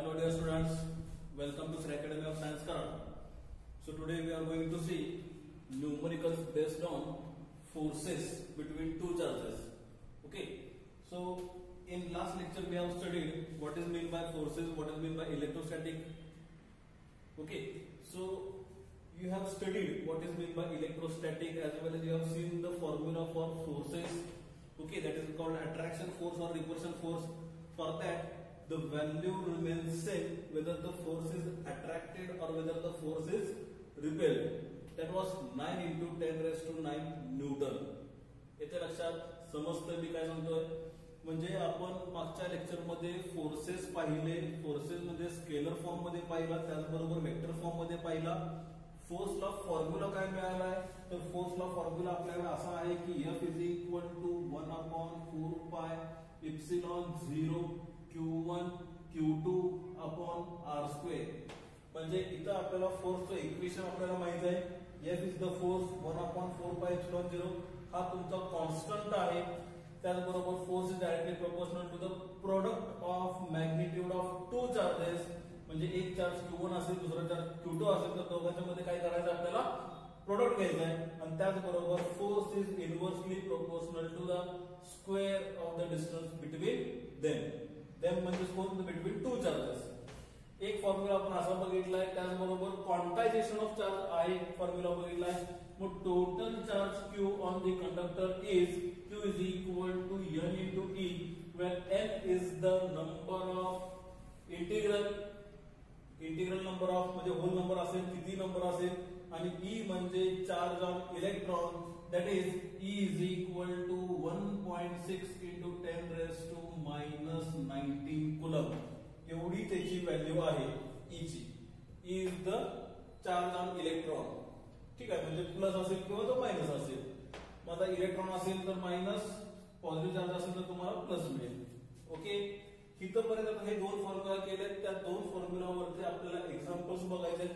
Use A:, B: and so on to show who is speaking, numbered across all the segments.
A: Hello dear students, welcome to Sri Academy of Science Kannada. So today we are going to see numericals based on forces between two charges. Okay, so in last lecture we have studied what is meant by forces, what is meant by electrostatic. Okay, so you have studied what is meant by electrostatic as well as you have seen the formula for forces. Okay, that is called attraction force or repulsion force. For that the value remains same whether the force is attracted or whether the force is repelled. That was 9 into 10 raised to 9 Newton. येथे लक्षात समजतं मी काय सांगतोय. म्हणजे आपण मागच्या lecture मध्ये forces पाहिले, फोर्सेस म्हणजे स्केलर फॉर्म मध्ये पाहिला, त्याचबरोबर वेक्टर फॉर्म मध्ये पाहिला. फोर्सला फॉर्म्युला काय मिळाला आहे तर फोर्सला फॉर्म्युला आपल्याकडे असा आहे की F इज इक्वल टू 1/4 पाय epsilon 0 Q1 Q2 upon R square. म्हणजे इथं आपल्याला फोर्सचं इक्वेशन आपल्याला माहित आहे. F इज द फोर्स 1/4 पाय इप्सिलॉन 0 हा तुमचा कॉन्स्टंट आहे. त्याचबरोबर force is directly proportional to the product of magnitude of two charges. म्हणजे एक चार्ज Q1 असेल दुसरा चार्ज Q2 असेल तर दोघांच्या मध्ये काय करायचं आपल्याला प्रोडक्ट घ्यायचं आहे. आणि त्याचबरोबर force is inversely proportional to the square of the distance between them म्हणजे कोण बिटवीन टू चार्जेस. एक फॉर्म्युला आपण असा बघितलाय. त्याचबरोबर क्वांटायझेशन ऑफ चार्ज हा एक फॉर्म्युला बघितलाय. मग total charge Q on the conductor is Q is equal to N into E where N is the number of integral number of म्हणजे होल नंबर असेल किती नंबर असेल आणि E म्हणजे charge on electron. That is E is equal to 1.6 into 10 raise to -19 coulomb. एवढी त्याची value आहे E ची. E is the charge on electron. ठीक आहे, म्हणजे प्लस असेल किंवा तो मायनस असेल. मग आता इलेक्ट्रॉन असेल तर मायनस, पॉझिटिव्ह चार्ज असेल तर तुम्हाला प्लस मिळेल. ओके, इथपर्यंत आता हे दोन फॉर्म्युला केले. त्या दोन फॉर्म्युलावरती आपल्याला एक्झाम्पल्स बघायचे.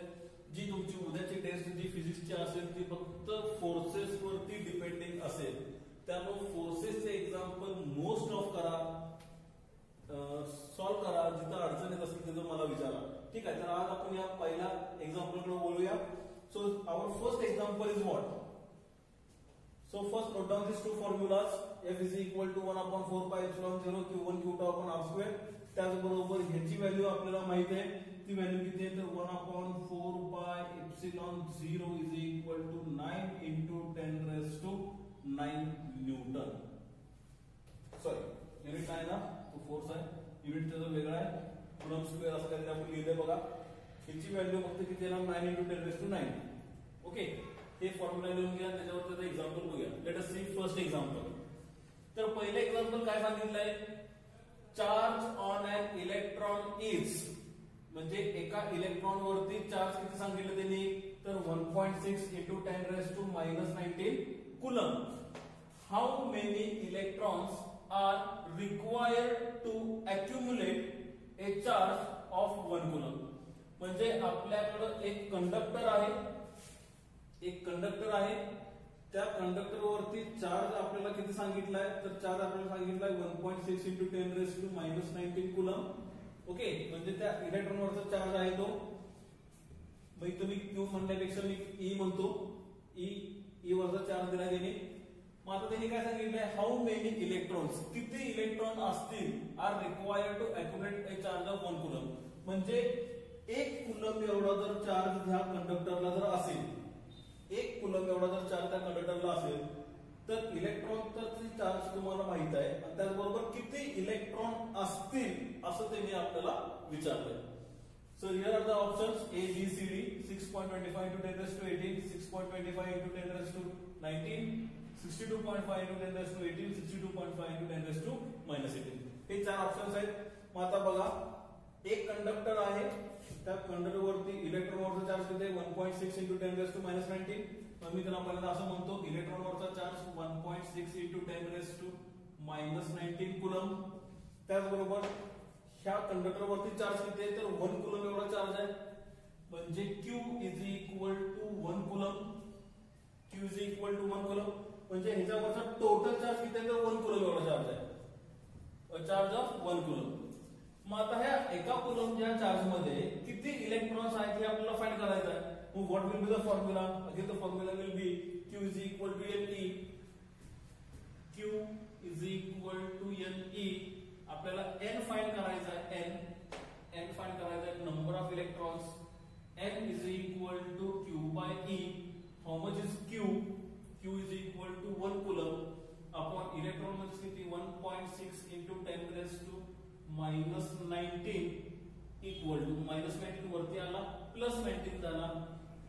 A: जी तुमची उद्याची टेस्ट जी फिजिक्सची असेल ती फक्त फोर्सेस वरती डिपेंडिंग असेल. त्यामुळे फोर्सेसचे एक्झाम्पल मोस्ट ऑफ करा, सॉल्व्ह करा. जिथं अडचण येत असेल तिथं मला विचारा. ठीक आहे, तर आज आपण या पहिल्या एक्झाम्पल कडे बोलूया. So our first example is what. So first note down these two formulas. F is equal to 1/4 pi epsilon 0 Q1 Q2 upon R square. त्याचबरोबर ह्याची व्हॅल्यू आपल्याला माहित आहे. ती व्हॅल्यू किती आहे तर 1/4 pi epsilon 0 is equal to 9 into 10 raised to 9 Newton. Sorry unit आहे ना, तो फोर्स आहे. युनिट त्याचा वेगळा आहे, कुलम स्क्वेअर असं काहीतरी आपण लिहिलंय बघा. ह्याची व्हॅल्यू फक्त किती आहे 9 into 10 raised to 9. ओके, हे फॉर्म्युला लिहून घ्या. त्याच्यावर त्याचं एक्झाम्पल बघूया. Let us see first example. तर पहिलं एक्झाम्पल काय सांगितलंय, charge on an electron is, म्हणजे एका इलेक्ट्रॉन वरती चार्ज किती सांगितलं त्यांनी तर 1.6 into 10 raise to -19 coulomb. How many electrons are required to accumulate a charge of 1 coulomb. म्हणजे आपल्याकडे एक कंडक्टर आहे, त्या कंडक्टर वरती चार्ज आपल्याला किती सांगितलाय तर चार्ज आपल्याला सांगितलाय 1.6 into 10 raise to -19 coulomb. Okay, म्हणजे त्या इलेक्ट्रॉन वरचा चार्ज आहे तो. मग तुम्ही Q म्हणण्यापेक्षा मी E म्हणतो. E वरचा चार्ज दिला त्यांनी. मग आता त्यांनी काय सांगितलंय, हाऊ मेनी इलेक्ट्रॉन्स, किती इलेक्ट्रॉन असतील are required to accumulate a charge of 1 coulomb. म्हणजे 1 कुलम एवढा जर चार्ज ह्या कंडक्टरला जर असेल, 1 कुलम एवढा जर चार्ज त्या कंडक्टरला असेल तर इलेक्ट्रॉन तर चार्ज तुम्हाला माहित आहे. आणि त्याचबरोबर किती इलेक्ट्रॉन असतील असं त्यांनी आपल्याला विचारलंय. So here are the options A B C D. 6.25 into 10 raised to 18, 6.25 into 10 raised to 19, 62.5 into 10 raised to 18, 62.5 into 10 raised to -18. हे चार ऑप्शन्स आहेत. मग आता बघा, एक कंडक्टर आहे, त्या कंडक्टर वरती इलेक्ट्रॉन वरचा चार्ज किती 1.6 इंटू 10 रेज टू -19. मी त्यांना पहिल्यांदा असं म्हणतो, इलेक्ट्रॉन वरचा charge 1.6 into 10 raise to -19 coulomb. त्याचबरोबर ह्या कंडक्टर वरती चार्ज किती आहे तर 1 कुलम एवढा चार्ज आहे. म्हणजे Q is equal to 1 coulomb. Q is equal to 1 coulomb म्हणजे ह्याच्यावरचा टोटल चार्ज किती आहे तर 1 कुलम एवढा चार्ज आहे. Charge of 1 coulomb. मग आता ह्या एका कुलमच्या चार्ज मध्ये किती इलेक्ट्रॉन्स आहेत हे आपल्याला फाइंड करायचं आहे. मग what will be the formula? Again the formula will be Q is equal to Ne. Q is equal to Ne. आपल्याला n फाइंड करायचा आहे. n फाइंड करायचा आहे, number of electrons. n is equal to Q by E. How much is Q? Q is equal to 1 coulomb upon electron mass किती 1.6 into 10 raised to minus 19 equal to minus 19 वरती आला plus 19 झाला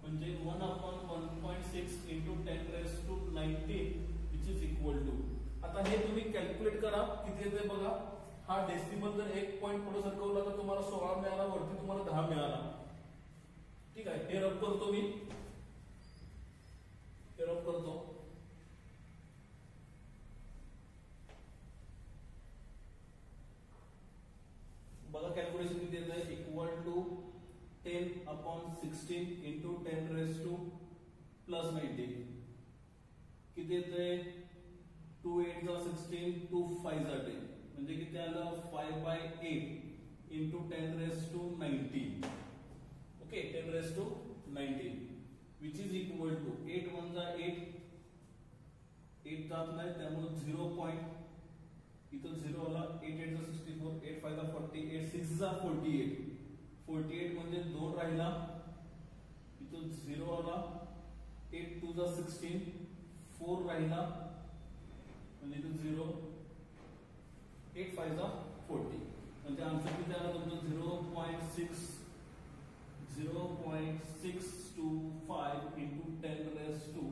A: म्हणजे 1 upon 1.6 into 10 raised to 19 which is equal to. आता हे तुम्ही calculate करा किती येते बघा. हा डेसिमल जर 1 पॉइंट पुढे सरकवला तर तुम्हाला 16 मिळाला, वरती तुम्हाला 10 मिळाला. ठीक आहे, हे रब करतो मी, हे रब करतो. बघा कॅल्क्युलेशन किती येत आहे. Equal to 10 upon 16 into 10 raise to plus 19 किती येते. 2 8 जा 16, 2 5 जा 10 म्हणजे किती आलं 5/8 into 10 raise to 19. Okay, 10 raise to 19 which is equal to 8 1 जा 8, 8 जात नाही त्यामुळे 0 पॉइंट इथं 0 आला. 8 8 जा 64, 8 5 जा 40, 8 6 जा 48, 48 म्हणजे 2 राहिला, इथं 0 आला. 8 2 जा 16, 4 राहिला म्हणजे इथं 0, 8 5 जा 40 म्हणजे आन्सर किती आला तुमचं 0.6 0.625 into 10 raised to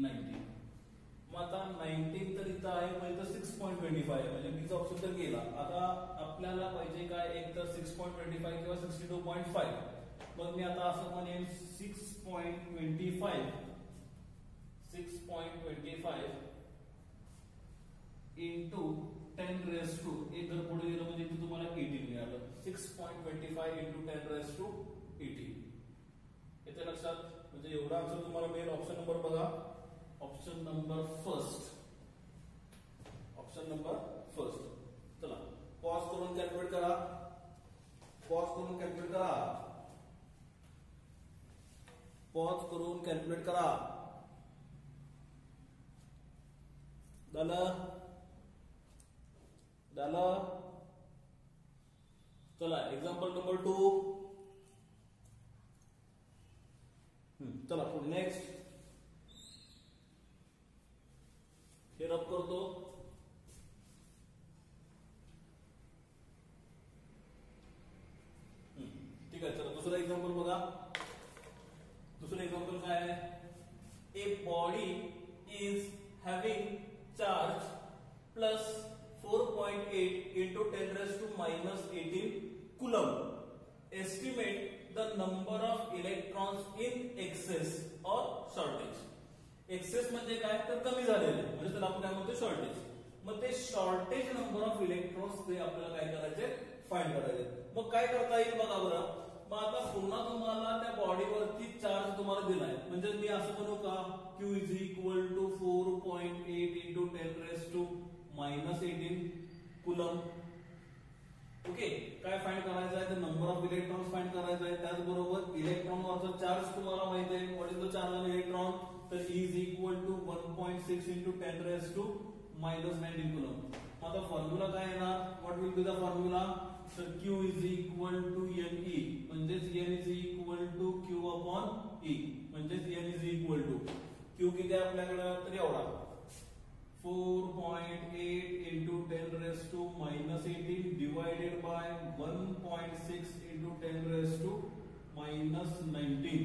A: 19. मग आता 19 तर इथं आहे म्हणजे 6.25 आहे म्हणजे बीचा ऑप्शन तर गेला. आता आपल्याला पाहिजे काय, एक तर 6.25 किंवा 62.5. मग मी आता असं म्हणेन 6.25 into 10 raised to, एक जर पुढे गेलं म्हणजे इथे तुम्हाला 18 मिळालं. 6.25 into 10 raised to 18 येते लक्षात. म्हणजे एवढा आन्सर तुम्हाला मिळेल. ऑप्शन नंबर बघा, option number first, option number first. चला पॉज करून कॅल्क्युलेट करा, पॉज करून कॅल्क्युलेट करा, पॉज करून कॅल्क्युलेट करा. झालं झालं. चला एक्झाम्पल नंबर 2. चला पुढे नेक्स्ट हे रब करतो. ठीक आहे, चला दुसरा एक्झाम्पल बघा. दुसरं एक्झाम्पल काय आहे. A body is having charge plus 4.8 into 10 raised to minus 18 coulomb. Estimate the number of electrons in excess or shortage. Excess म्हणजे काय तर कमी झालेले म्हणजे त्याला आपण काय म्हणतो शॉर्टेज. मग ते शॉर्टेज नंबर ऑफ इलेक्ट्रॉन्स ते आपल्याला काय करायचे फाइंड करायचे. मग काय करता येईल बघा बरं. मग आता पुन्हा तुम्हाला त्या बॉडीवरती चार्ज तुम्हाला दिलाय म्हणजे मी असं म्हणू का Q is equal to 4.8 into 10 raised to minus 18 coulomb. Okay, काय फाइंड करायचं आहे तर नंबर ऑफ इलेक्ट्रॉन्स फाइंड करायचं आहे. त्याचबरोबर इलेक्ट्रॉन वरचा चार्ज तुम्हाला माहिती आहे. What is the charge on electron तर E is equal to 1.6 into 10 raised to minus 19 coulomb. आता फॉर्म्युला काय येणार, what will be the formula तर Q is equal to Ne म्हणजेच N is equal to Q upon E म्हणजेच N is equal to Q किती आहे आपल्याकडे तर एवढा 4.8 into 10 raised to minus 18 divided by 1.6 into 10 raised to minus 19.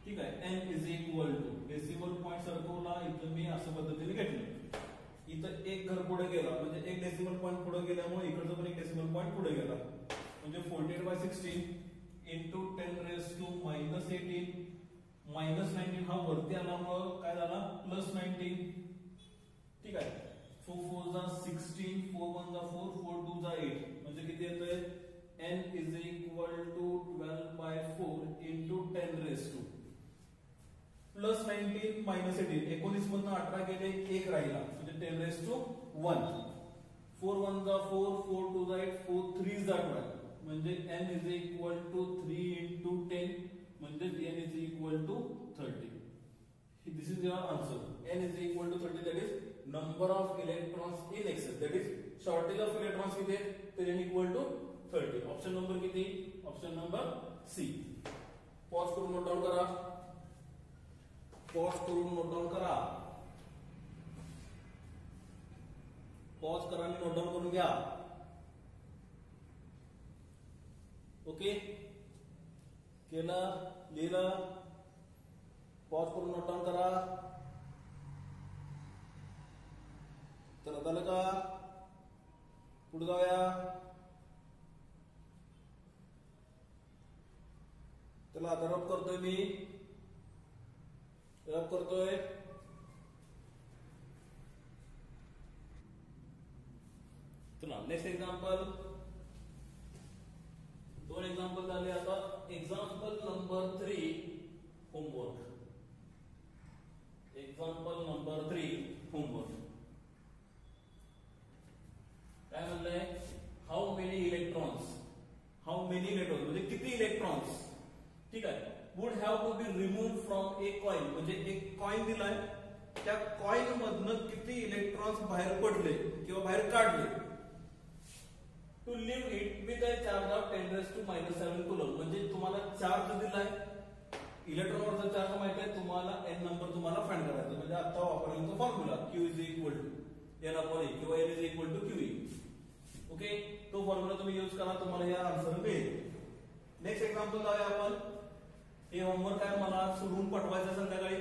A: ठीक आहे. n is equal to decimal point सरकवला इथं मी अशा पद्धतीने घेतलं. इथं एक घर पुढे गेला म्हणजे एक डेसिमल पॉइंट पुढे गेल्यामुळे इकडचं पण एक डेसिमल पॉइंट पुढे गेला म्हणजे 48/16 into 10 raised to minus 18 minus 19 हा वरती आल्यामुळे काय झाला प्लस 19. ठीक आहे. 4 4 जा 16, 4 1 जा 4, 4 2 जा 8 म्हणजे किती येतोय n is equal to 12/4 into 10 raised to plus 19 minus 18 19 मधून 18 गेले 1 राहिला म्हणजे 10 raised to 1. 4 1 जा 4, 4 2 जा 8, 4 3 जा 12 म्हणजे n is equal to 3 into 10 म्हणजे n is equal to 30. This is your answer. n is equal to 30, that is number of electrons in excess, that is shortage of electrons किती आहे, तर n equal to 30. Option number किती, option number C. Pause करून note down करा, pause करून note down करा, pause करा आणि नोट डाउन करून घ्या. ओके, केलं, लिहिलं, पॉज करून नोट डाउन करा. चला झालं का, पुढे जाऊया. चला आता रब करतोय मी, रब करतोय. चला नेक्स्ट एक्झाम्पल, दोन एक्झाम्पल झाले. आता example number 3 homework. Example number 3 homework काय म्हणलंय, how many electrons, how many electrons म्हणजे किती इलेक्ट्रॉन्स, ठीक आहे, would have to be remove from a coin, म्हणजे एक कॉइन दिलाय, त्या कॉइन मधनं किती इलेक्ट्रॉन्स बाहेर पडले किंवा बाहेर काढले, to leave it with a charge of 10⁻⁻⁷ coulomb. म्हणजे तुम्हाला चार्ज दिलाय, इलेक्ट्रॉनवरचा चार्ज माहिती आहे तुम्हाला, n नंबर तुम्हाला फाइंड करायचा. म्हणजे आता वापरलेला formula Q is equal to n/e किंवा n is equal to QE. Okay, तो फॉर्म्युला तुम्ही यूज करा, तुम्हाला हे आन्सर मिळेल. नेक्स्ट एक्झाम्पल जाऊया आपण. हे होमवर्क आहे, मला सोडून पाठवायचं संध्याकाळी.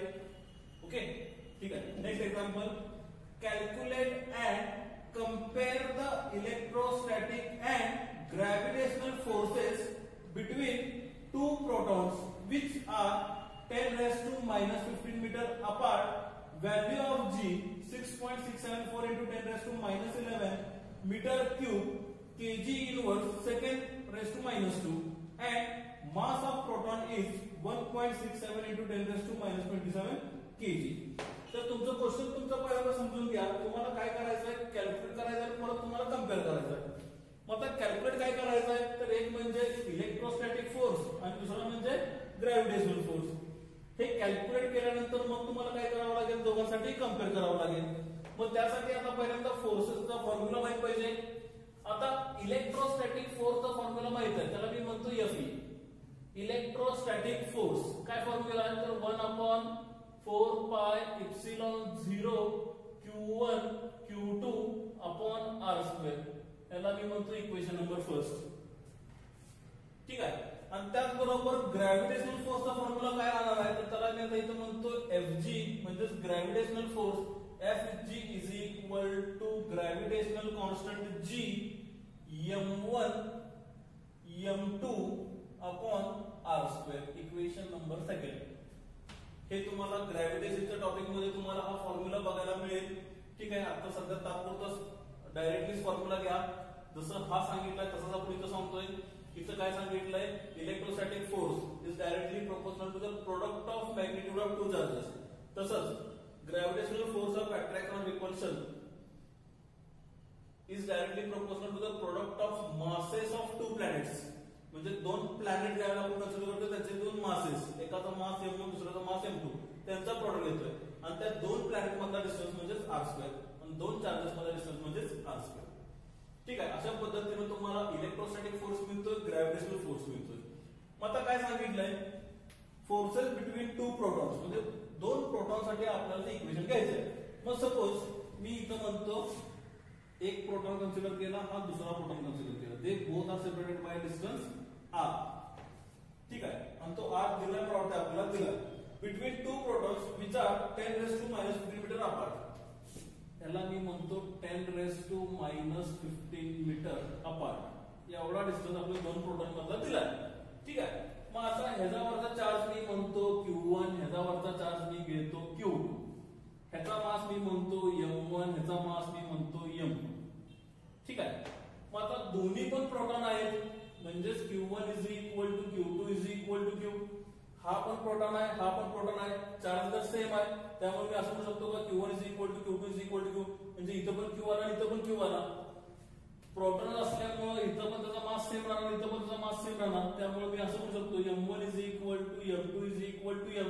A: ओके, ठीक आहे. Next example, calculate and compare the electrostatic and gravitational forces between two protons which are 10⁻⁻15 meter apart. Value of G 6.674 into 10⁻⁻11 meter cube kg inverse second⁻⁻2 and mass of proton is 1.67 into 10⁻⁻27 kg. तर तुमचं question तुमचा पहिल्यांदा समजून घ्या. तुम्हाला काय करायचंय, calculate करायचंय, परत तुम्हाला कम्पेअर करायचंय. मग आता कॅल्क्युलेट काय करायचंय, तर एक म्हणजे इलेक्ट्रोस्टॅटिक फोर्स आणि दुसरा म्हणजे ग्रॅव्हिटेशनल फोर्स. हे कॅल्क्युलेट केल्यानंतर मग तुम्हाला काय करावं लागेल, दोघांसाठी कम्पेअर करावं लागेल. मग त्यासाठी आता पहिल्यांदा फोर्सेसचा फॉर्म्युला माहित पाहिजे. आता इलेक्ट्रोस्टॅटिक फोर्सचा फॉर्म्युला माहित आहे, त्याला मी म्हणतो Fe. इलेक्ट्रोस्टॅटिक फोर्स काय फॉर्म्युला आहे, तर 1/4πε0 Q1 Q2 अपॉन R². याला मी म्हणतो इक्वेशन नंबर फर्स्ट. ठीक आहे. आणि त्याचबरोबर ग्रॅव्हिटेशनल फोर्सचा फॉर्म्युला काय राहणार आहे, तर त्याला मी आता इथं म्हणतो Fg म्हणजे gravitational force. Fg is equal to gravitational constant G m1 m2 upon R². Equation number second. हे तुम्हाला ग्रॅव्हिटेशनच्या टॉपिक मध्ये तुम्हाला हा फॉर्म्युला बघायला मिळेल. ठीक आहे. आता सध्या तात्पुरतं डायरेक्टली फॉर्म्युला घ्या. जसं हा सांगितलाय तसंच आपण इथं सांगतोय. इथं काय सांगितलंय, electrostatic force is directly proportional to the product of magnitude of two charges. तसंच gravitational force of attraction of repulsion is directly proportional to the product of masses of two planets. म्हणजे दोन प्लॅनेट ज्यावेळेला आपण consider करतो त्याचे दोन masses, एकाचा मास m1 दुसऱ्याचा मास m2, त्यांचा प्रोडक्ट येतोय. आणि त्या दोन प्लॅनेट मधला डिस्टन्स म्हणजे R² आणि दोन चार्जेस मधला डिस्टन्स म्हणजे R². ठीक आहे. अशा पद्धतीने तुम्हाला इलेक्ट्रोस्टॅटिक फोर्स मिळतोय, ग्रॅव्हिटेशनल फोर्स मिळतोय. मग आता काय सांगितलंय, फोर्सेस बिटवीन टू प्रोटॉन्स म्हणजे दोन प्रोटॉनसाठी आपल्याला ते इक्वेशन घ्यायचंय. मग सपोज मी इथं म्हणतो एक प्रोटॉन कन्सिडर केला, हा दुसरा प्रोटॉन कन्सिडर केला. They both are separated by distance r. ठीक आहे. आणि तो r दिला प्रॉडक्ट आपल्याला दिला between two protons which are 10⁻⁻15 metre apart. त्याला मी म्हणतो 10⁻⁻15 मीटर अपार्ट. एवढा डिस्टन्स आपल्या दोन प्रोटॉन मधला दिला. ठीक आहे. मग आता ह्याच्यावरचा चार्ज मी म्हणतो Q1, ह्याच्यावरचा चार्ज मी घेतो Q2, ह्याचा मास मी म्हणतो m1, ह्याचा मास मी म्हणतो m2. ठीक आहे. मग आता दोन्ही पण प्रोटॉन आहेत म्हणजेच Q1 is equal to Q2 is equal to Q. हा पण प्रोटॉन आहे, हा पण प्रोटॉन आहे, चार्ज तर सेम आहे. त्यामुळे मी असं म्हणू शकतो का Q1 is equal to Q2 is equal to Q. म्हणजे इथं पण Q आला, इथं पण Q आला. प्रोटॉन असल्यामुळे इथं पण त्याचा मास मास सेम राहणार, इथं पण तुझा मास सेम राहणार, त्यामुळे मी असं म्हणू शकतो m1 is equal to m2 is equal to m.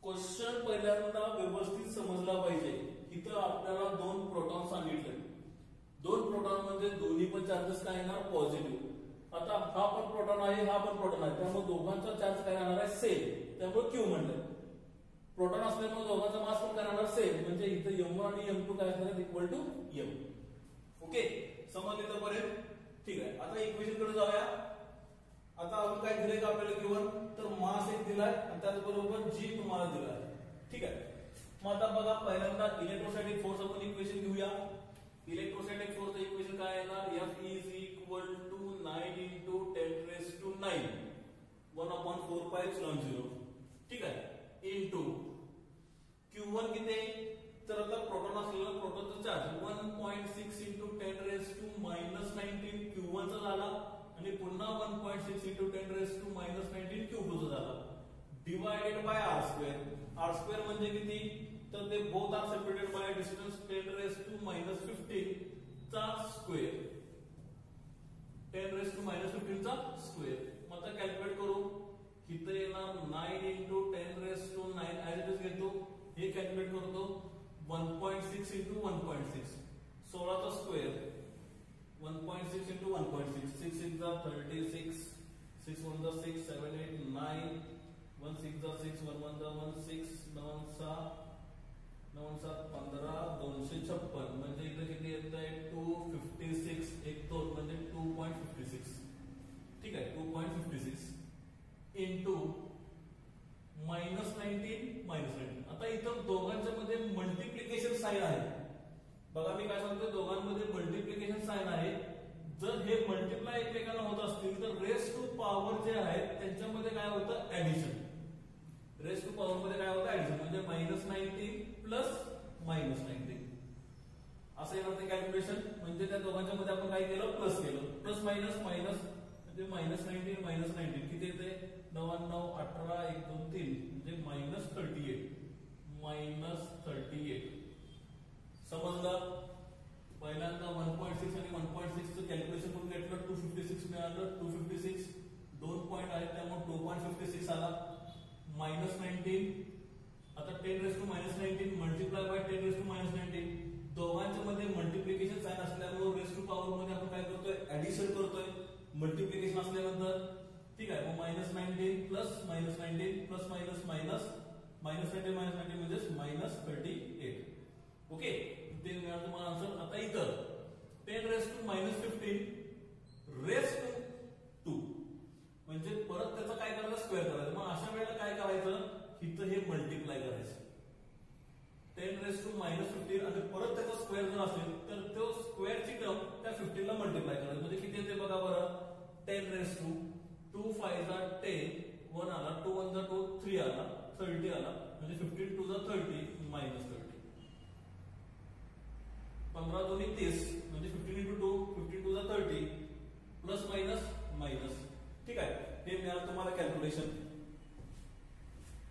A: Question पहिल्यांदा व्यवस्थित समजला पाहिजे. इथं आपल्याला दोन प्रोटॉन सांगितले, दोन प्रोटॉन म्हणजे दोन्ही पण चार्जेस काय येणार पॉझिटिव्ह. आता हा पण प्रोटॉन आहे, हा पण प्रोटॉन आहे, त्यामुळे दोघांचा चार्ज काय राहणार आहे सेम, त्यामुळे क्यू म्हणलं. प्रोटॉन असल्यामुळे दोघांचा मास पण काय राहणार सेम, म्हणजे इथं m1 आणि m2 काय असणार इक्वल टू m. ओके, समजले तर बरे. ठीक आहे, आता इक्वेशन कडे जाऊया. आता आपण काय दिलंय का आपल्याला गिवन, तर मास एक दिलाय आणि त्याचबरोबर जी तुम्हाला दिलाय. ठीक आहे, मग आता बघा पहिल्यांदा इलेक्ट्रोस्टॅटिक फोर्स आपण इक्वेशन घेऊया. इलेक्ट्रोस्टॅटिक फोर्स इक्वेशन काय येणार, F is equal to 9 into 10 raised to 9 1/4πε0. ठीक आहे, इनटू Q1 किती आहे, तर आता प्रोटॉन असलेला प्रोटॉनचा charge 1.6 into 10 raised to -19 Q1 चा झाला आणि पुन्हा 1.6 into 10 raised to -19 Q2 चा झाला, divided by r square. r square म्हणजे किती, तर ते both are separated by distance 10 raised to -15 चा स्क्वेअर, 10 raised to -15 चा स्क्वेअर. मग आता कॅल्क्युलेट करू. इथे येणार 9 into 10 raised to 9 as it is घेतो, हे कॅल्क्युलेट करतो 1.6 into 1.6 16 चा स्क्वेअर, 1.6 into 1.6 6 6 जा 36 6 1 जा 6 7 8 9 1 6 जा 6 1 1 जा 1 6 9 7 9 7 15 256 म्हणजे इथे किती येत आहे 256 एक दोन म्हणजे 2.56. ठीक आहे, 2.56 into -19. आता इथं दोघांच्या मध्ये मल्टिप्लिकेशन साइन आहे. बघा मी काय सांगतो, दोघांमध्ये मल्टिप्लिकेशन साइन आहे. जर हे मल्टिप्लाय एकमेकांना होत असतील तर रेस टू पॉवर जे आहेत त्यांच्यामध्ये काय होतं ऍडिशन. रेस टू पॉवर मध्ये काय होतं ऍडिशन, म्हणजे -19 प्लस -19 असं येणार ते कॅल्क्युलेशन. म्हणजे त्या दोघांच्या मध्ये आपण काय केलं प्लस केलं, प्लस मायनस मायनस म्हणजे -19 किती येते 9 9 18 1 2 3 म्हणजे -38 समजलं. पहिल्यांदा 1.6 आणि 1.6 चं कॅल्क्युलेशन करून घेतलं, 256 मिळालं. 256 दोन पॉइंट आहेत त्यामुळे 2.56 आला. -19 आता 10 raised to -19 multiply by 10 raised to -19. दोघांच्या मध्ये मल्टिप्लिकेशन साइन असल्यामुळे रेस टू पॉवर मध्ये आपण काय करतोय ऍडिशन करतोय मल्टिप्लिकेशन असल्यानंतर. ठीक आहे, मग -19 प्लस -19 प्लस मायनस मायनस -19 म्हणजे -38. ओके, ते मिळालं तुम्हाला आन्सर. आता इथं 10 raised to -15 raised to 2 म्हणजे परत त्याचा काय करायचं स्क्वेअर करायचं. मग अशा वेळेला काय करायचं, इथं हे मल्टिप्लाय करायचं 10 raised to -15 आणि परत त्याचा स्क्वेअर जर असेल तर तो स्क्वेअरची टर्म त्या 15 ला मल्टिप्लाय करायचं. म्हणजे किती येते बघा बरं, 10 raised to 2 5 जा 10 1 आला, 2 1 जा 2 3 आला, 30 आला म्हणजे 15 2 जा 30 -30 15 2 30 म्हणजे 15 into 2 15 2 जा 30 प्लस मायनस मायनस. ठीक आहे, हे मिळालं तुम्हाला कॅल्क्युलेशन.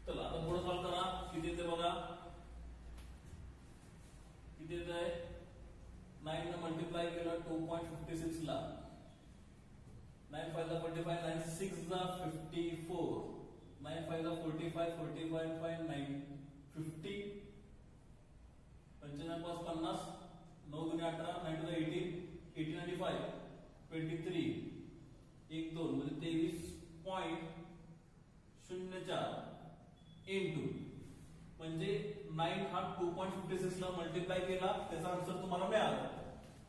A: चला आता पुढे सॉल्व करा. किती येते बघा, किती येत आहे 9 ने मल्टिप्लाय केलं 2.56 ला, 9 5 जा 45 9 6 जा 54 9 5 जा 45 45 5 9 50 95 50 9 गुणे 18 9 टू 18 18 आणि 5 23 1 2 म्हणजे 23.04 इंटू म्हणजे 9 हा 2.56 ला मल्टिप्लाय केला, त्याचा आन्सर तुम्हाला मिळाला.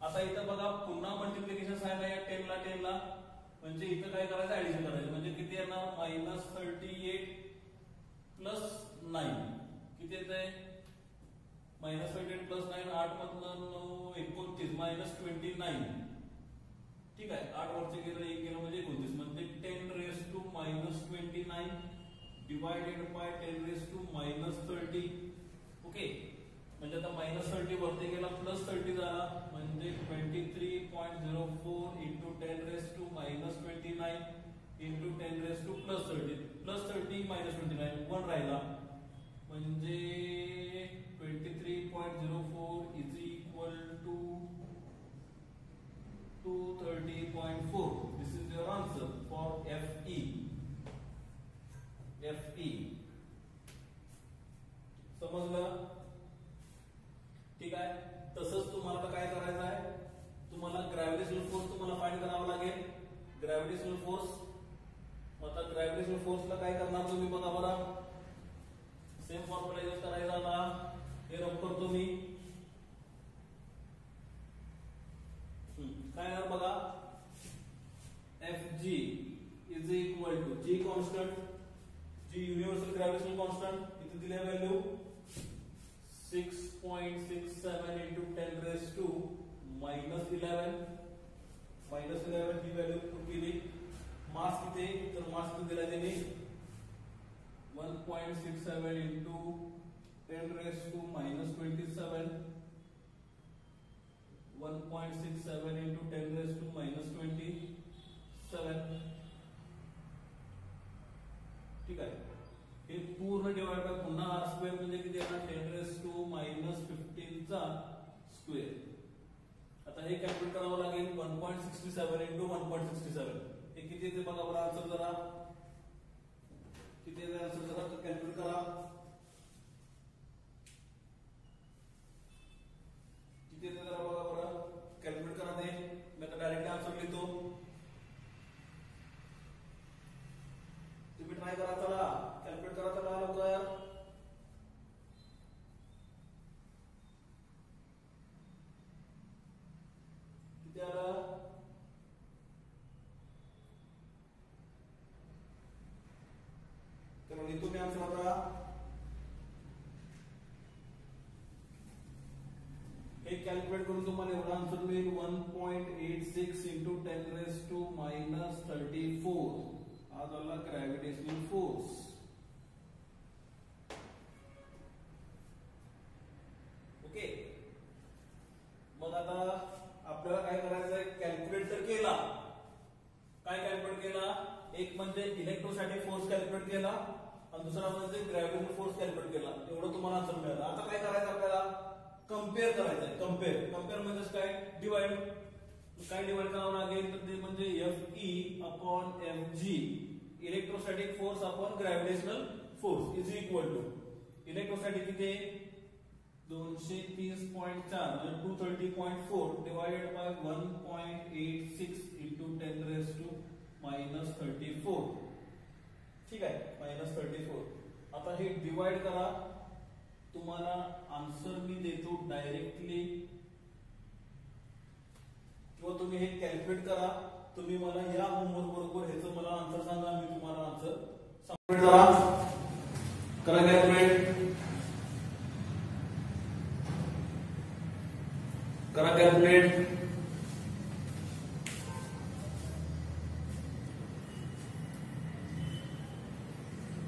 A: आता इथं बघा पुन्हा मल्टिप्लिकेशन साइन आहे 10 ला 10 ला, म्हणजे इथं काय करायचं ऍडिशन करायचं. म्हणजे किती येणार -38 प्लस 9 किती येत आहे -38 प्लस 9 8 मधलं 9 29 -29. ठीक आहे, 8 वरचे गेलं 1 गेलं म्हणजे 29 म्हणजे 10 raised to -29 divided by 10 raised to -30. Okay, म्हणजे आता -30 वरती गेला प्लस 30 झाला म्हणजे 23.04 into 10 raised to -29 into 10 raised to +30 +30 -29 1 राहिला म्हणजे 23.04 is equal to 230.04 फोर्सला काय करणार तुम्ही बघा बरं, सेम फॉर्म्युला यूज करायचा. आता हे रब करतो मी, काय आहे बघा, Fg is equal to G constant, G universal gravitational constant, इथे दिले value 6.67 into 10 raised to minus 11 ही व्हॅल्यू पुट केली. मास किती, तर मास किती दिला त्याने 1.67 into 10 raised to minus 27, 1.67 into 10 raised to minus 27. ठीक आहे, हे पूर्ण डिवाइड बाय पुन्हा r स्क्वेअर म्हणजे किती येणार 10 raised to minus 15 चा स्क्वेअर. आता हे कॅल्क्युलेट करावं लागेल. 1.67 into 1.67 हे किती येते बघा बरं आन्सर जरा, किती येते आन्सर जरा कॅल्क्युलेट करा. किती येते जरा बघा बरं, कॅल्क्युलेट करा ते. मी आता डायरेक्ट आन्सर लिहितो, तुम्ही ट्राय करा. चला कॅल्क्युलेट करा चला लवकर. किती आलं, चला लिहितो मी आन्सर आता. हे कॅल्क्युलेट करून तुम्हाला एवढा आन्सर मिळेल 1.86 into 10 raised to minus 34. हा झाला ग्रॅव्हिटेशनल फोर्स. ओके, मग आता आपल्याला काय करायचं आहे, कॅल्क्युलेट तर केला. काय कॅल्क्युलेट केला, एक म्हणजे इलेक्ट्रोस्टॅटिक फोर्स कॅल्क्युलेट केला आणि दुसरा म्हणजे ग्रॅव्हिटेशनल फोर्स कॅल्क्युलेट केला. एवढं तुम्हाला आन्सर मिळालं. आता काय करायचं आपल्याला, कम्पेअर करायचं आहे. कम्पेअर म्हणजे काय, डिवाइड. काय डिवाइड करावं लागेल, तर ते म्हणजे Fe upon Mg, electrostatic force upon gravitational force is equal to electrostatic किती 230.4 म्हणजे 230.4 divided by 1.86 into 10 raised to minus 34. ठीक आहे, minus 34. आता हे डिवाइड करा, तुम्हाला आन्सर मी देतो डायरेक्टली, किंवा तुम्ही हे कॅल्क्युलेट करा. तुम्ही मला या होमवर्क बरोबर ह्याचं मला आन्सर सांगा, मी तुम्हाला आन्सर सांगतो. करा कॅल्क्युलेट, करा कॅल्क्युलेट.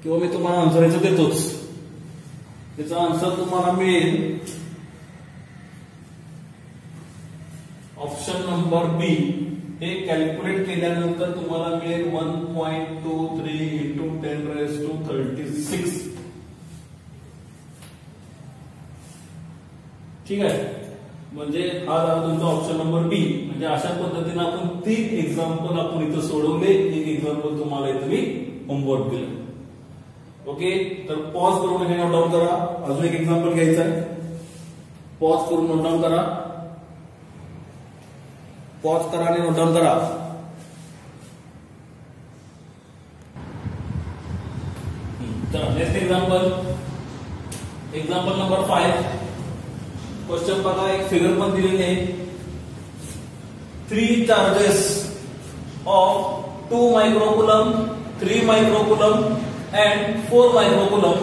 A: किंवा मी तुम्हाला आन्सर याचं देतोच. त्याचा आन्सर तुम्हाला मिळेल ऑप्शन नंबर बी. हे कॅल्क्युलेट केल्यानंतर तुम्हाला मिळेल 1.23 into 10 raised to 36. ठीक आहे, म्हणजे हा झाला तुमचा ऑप्शन नंबर बी. म्हणजे अशा पद्धतीने आपण 3 एक्झाम्पल आपण इथं सोडवले. एक एक्झाम्पल तुम्हाला इथं मी होमवर्क दिलं. ओके, तर पॉज करून हे नोट डाऊन करा. अजून एक एक्झाम्पल घ्यायचं आहे, पॉज करून नोट डाऊन करा. पॉज करा आणि नोट डाऊन करा. चला next example, example number 5. Question बघा, एक फिगर पण दिलेली आहे. 3 charges of 2 microcoulomb, 3 microcoulomb and 4 microcoulomb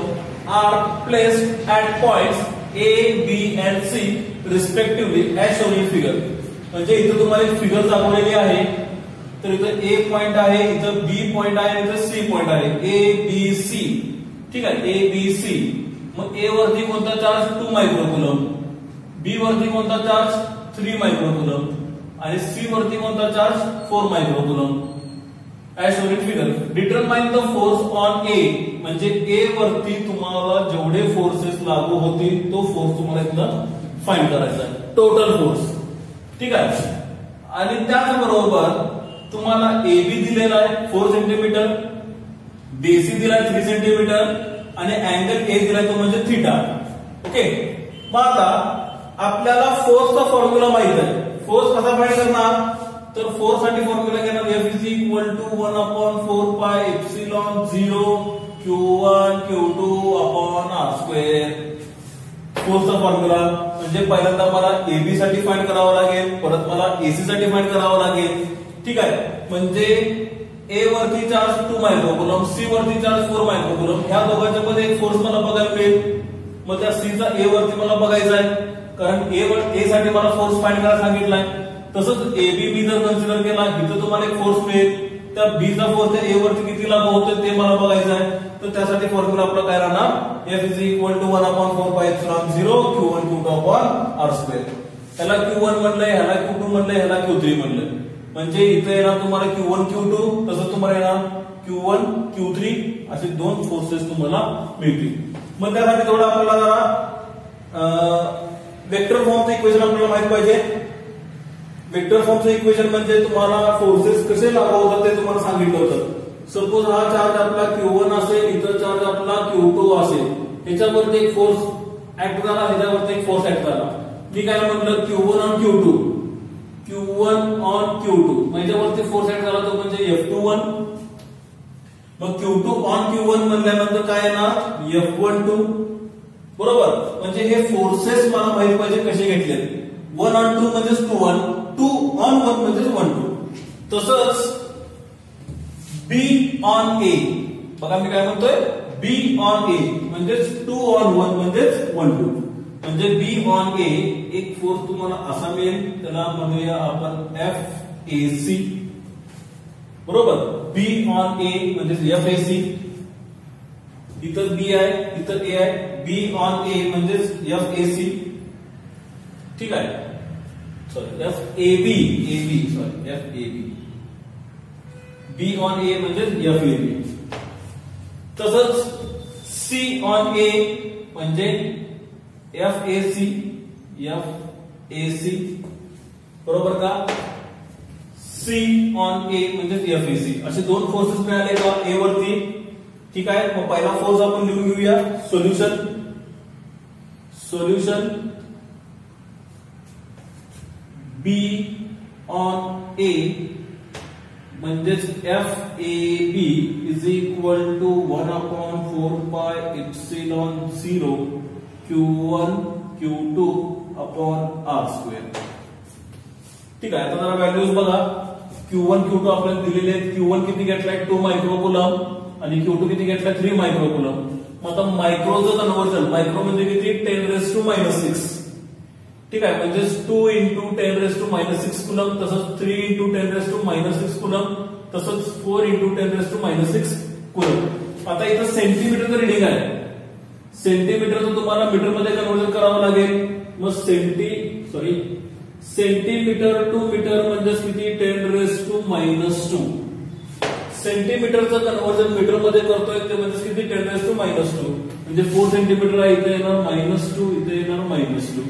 A: are placed at points A, B and C respectively as shown in figure. म्हणजे इथं तुम्हाला फिगर दाखवलेली आहे. तर इथं A पॉइंट आहे, इथं B पॉइंट आहे, इथं C पॉइंट आहे. A B C. ठीक आहे, A B C. मग A वरती कोणता चार्ज 2 microcoulomb, B वरती कोणता चार्ज 3 microcoulomb आणि C वरती कोणता charge 4 microcoulomb as shown in figure. Determine the force on A. म्हणजे A वरती तुम्हाला जेवढे फोर्सेस लागू होतील तो फोर्स तुम्हाला इथं फाइंड करायचा आहे, टोटल फोर्स. ठीक आहे, आणि त्याचबरोबर तुम्हाला AB दिलेला आहे 4 सेंटीमीटर, BC दिलाय 3 सेंटीमीटर आणि अँगल A दिलाय तो म्हणजे थीटा. ओके, मग आता आपल्याला फोर्सचा फॉर्म्युला माहित आहे. फोर्स कसा फाइंड करणार, तर फोर्स साठी फॉर्म्युला घेणार F is equal to 1/4 pi epsilon 0 Q1 Q2 upon R square. फोर्सचा फॉर्म्युला म्हणजे पहिल्यांदा मला AB साठी फाइंड करावं लागेल, परत मला AC साठी फाइंड करावं लागेल. ठीक आहे, म्हणजे A वरती चार्ज 2 मायक्रोकुलम, C वरती चार्ज 4 मायक्रोकुलम, ह्या दोघांच्या मध्ये एक फोर्स मला बघायला मिळेल. मग त्या C चा A वरती मला बघायचा आहे, कारण A साठी मला फोर्स फाइंड करायला सांगितलाय. तसंच AB मी जर कन्सिडर केला, इथं तुम्हाला एक फोर्स मिळेल, त्या B चा फोर्स त्या A वरती किती लागू होतोय ते मला बघायचं आहे. तर त्यासाठी फॉर्म्युला आपला काय राहणार F is equal to 1/4 pi epsilon 0 Q1 Q2 upon R square. ह्याला Q1 म्हणलंय, ह्याला Q2 म्हणलंय, ह्याला Q3 म्हणलंय. म्हणजे इथे येणार तुम्हाला Q1 Q2, तसं तुम्हाला येणार Q1 Q3 असे दोन फोर्सेस तुम्हाला मिळतील. मग त्यासाठी थोडं आपल्याला जरा वेक्टर फॉर्मचं इक्वेशन आपल्याला माहित पाहिजे. वेक्टर फॉर्मचं इक्वेशन म्हणजे तुम्हाला फोर्सेस कसे लागू होतात ते तुम्हाला सांगितलं होतं. सपोज हा चार्ज आपला Q1 असेल, इतर चार्ज आपला Q2 असेल, ह्याच्यावरती एक फोर्स ऍक्ट झाला, ह्याच्यावरती एक फोर्स ऍक्ट झाला. मी काय म्हटलं Q1 on Q2, Q1 on Q2, ह्याच्यावरती फोर्स ऍक्ट झाला तो म्हणजे F21. मग Q2 ऑन Q1 म्हणल्यानंतर काय येणार F12. बरोबर, म्हणजे हे फोर्सेस मला माहित पाहिजे कसे घेतले. 1 ऑन 2 म्हणजेच 2 1, 2 ऑन 1 म्हणजेच 1 2. तसंच B ऑन A, बघा मी काय म्हणतोय B ऑन A म्हणजेच 2 ऑन 1 म्हणजेच 1 2. म्हणजे B ऑन A एक फोर्स तुम्हाला असा मिळेल, त्याला म्हणूया आपण FAC. बरोबर, B ऑन A म्हणजेच FAC. इथं B आहे, इथं A आहे, B ऑन A म्हणजेच FAC. ठीक आहे, sorry FAB, FAB. B on A म्हणजेच FAB. तसंच C ऑन A म्हणजे FAC, FAC. बरोबर का? C ऑन A म्हणजेच FAC. असे दोन फोर्सेस मिळाले का A वरती. ठीक आहे, मग पहिला फोर्स आपण लिहून घेऊया. सोल्युशन B ऑन A म्हणजेच FAB is equal to 1/4 pi epsilon 0 Q1 Q2 upon R square. ठीक आहे, आता जरा व्हॅल्यूज बघा. Q1 Q2 आपल्याला दिलेले आहेत. Q1 किती घेतलाय 2 मायक्रोकुलम आणि Q2 किती घेतलाय 3 मायक्रोकुलम. मग आता मायक्रोचं कन्व्हर्जन, मायक्रो म्हणजे किती 10⁻⁻⁶. ठीक आहे, म्हणजे 2 × 10⁻⁻⁶ कुलम, तसंच 3 × 10⁻⁻⁶ कुलम, तसंच 4 × 10⁻⁻⁶ कुलम. आता इथं सेंटीमीटरचं रिडिंग आहे. सेंटीमीटरचं तुम्हाला मीटर मध्ये कन्व्हर्जन करावं लागेल. मग सेंटीमीटर टू मीटर म्हणजे किती 10⁻⁻². सेंटीमीटरचं कन्व्हर्जन मीटर मध्ये करतोय ते म्हणजे किती 10⁻². म्हणजे 4 सेंटीमीटर आहे, इथे येणार -2, इथे येणार -2.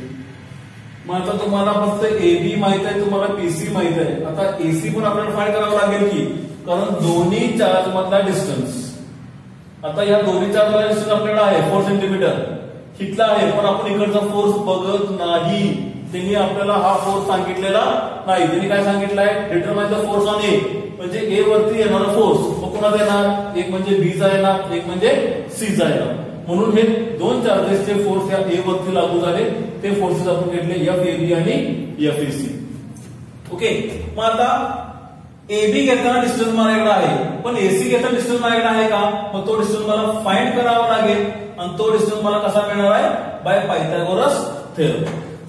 A: मग आता तुम्हाला फक्त AB माहित आहे, तुम्हाला PC माहित आहे. आता AC पण आपल्याला फाइंड करावं लागेल की, कारण दोन्ही चार्ज मधला डिस्टन्स. आता या दोन्ही चार्जला डिस्टन्स आपल्याला आहे 4 सेंटीमीटर इथला आहे, पण आपण इकडचा फोर्स बघत नाही. त्यांनी आपल्याला हा फोर्स सांगितलेला नाही. त्यांनी काय सांगितलंय determine the force on A, म्हणजे A वरती येणारा फोर्स कोणाचा येणार, एक म्हणजे B चा येणार, एक म्हणजे C चा येणार. म्हणून हे दोन चार्जेसचे फोर्स या A वरती लागू झाले, ते फोर्सेस आपण घेतले FAB आणि FAC. ओके, मग आता AB घेताना डिस्टन्स माझ्याकडे आहे, पण AC घेताना डिस्टन्स माझ्याकडे आहे का. मग तो डिस्टन्स मला फाइंड करावा लागेल, आणि तो डिस्टन्स मला कसा मिळणार आहे बाय पायथागोरस थेरम.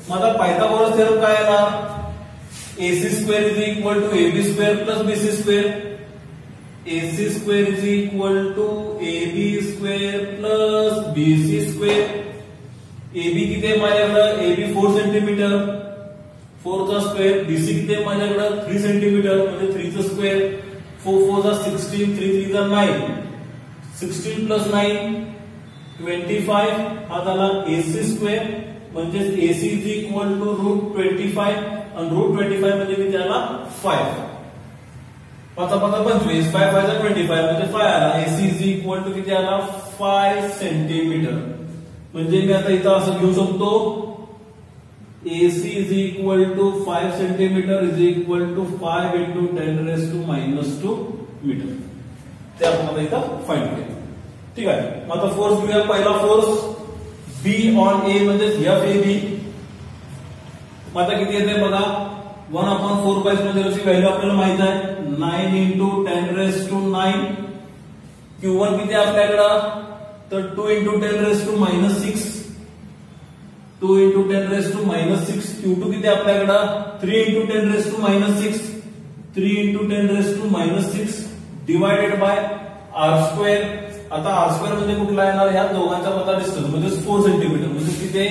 A: मग आता पायथागोरस थेरम काय येणार, AC square is equal to AB square plus BC square. AC square is equal to AB square plus BC square. AB किती आहे माझ्याकडे, AB 4 सेंटीमीटर, 4 चा स्क्वेअर. BC किती आहे माझ्याकडे 3 सेंटीमीटर, म्हणजे 3 चा स्क्वेअर. 4 4 जा 16, 3 3 जा 9, 16 प्लस 9 25. हा झाला AC स्क्वेअर, म्हणजे AC इज इक्वल टू √25, आणि √25 म्हणजे किती आला 5. 5 5 25, 5 5 25 म्हणजे 5 आला. AC इज इक्वल टू किती आला 5 सेंटीमीटर. म्हणजे मी आता इथं असं घेऊ शकतो AC is equal to 5 centimetre is equal to 5 into 10 raised to minus 2 metre. ते आपण आता इथं फाइंड करूया. ठीक आहे. मग आता फोर्स घेऊया. पहिला फोर्स B on A म्हणजे FAB. मग आता किती येते बघा. 1/4 मध्ये त्याची व्हॅल्यू आपल्याला माहित आहे 9 into 10 raised to 9. Q1 किती आपल्याकडे तर 2 into 10 raised to minus 6. 2 into 10 raised to minus 6. Q2 किती आपल्याकडे 3 into 10 raised to minus 6. 3 into 10 raised to minus 6 divided by r square. आता r square म्हणजे कुठला येणार ह्या दोघांचा मधला डिस्टन्स म्हणजे 4 सेंटीमीटर म्हणजे किती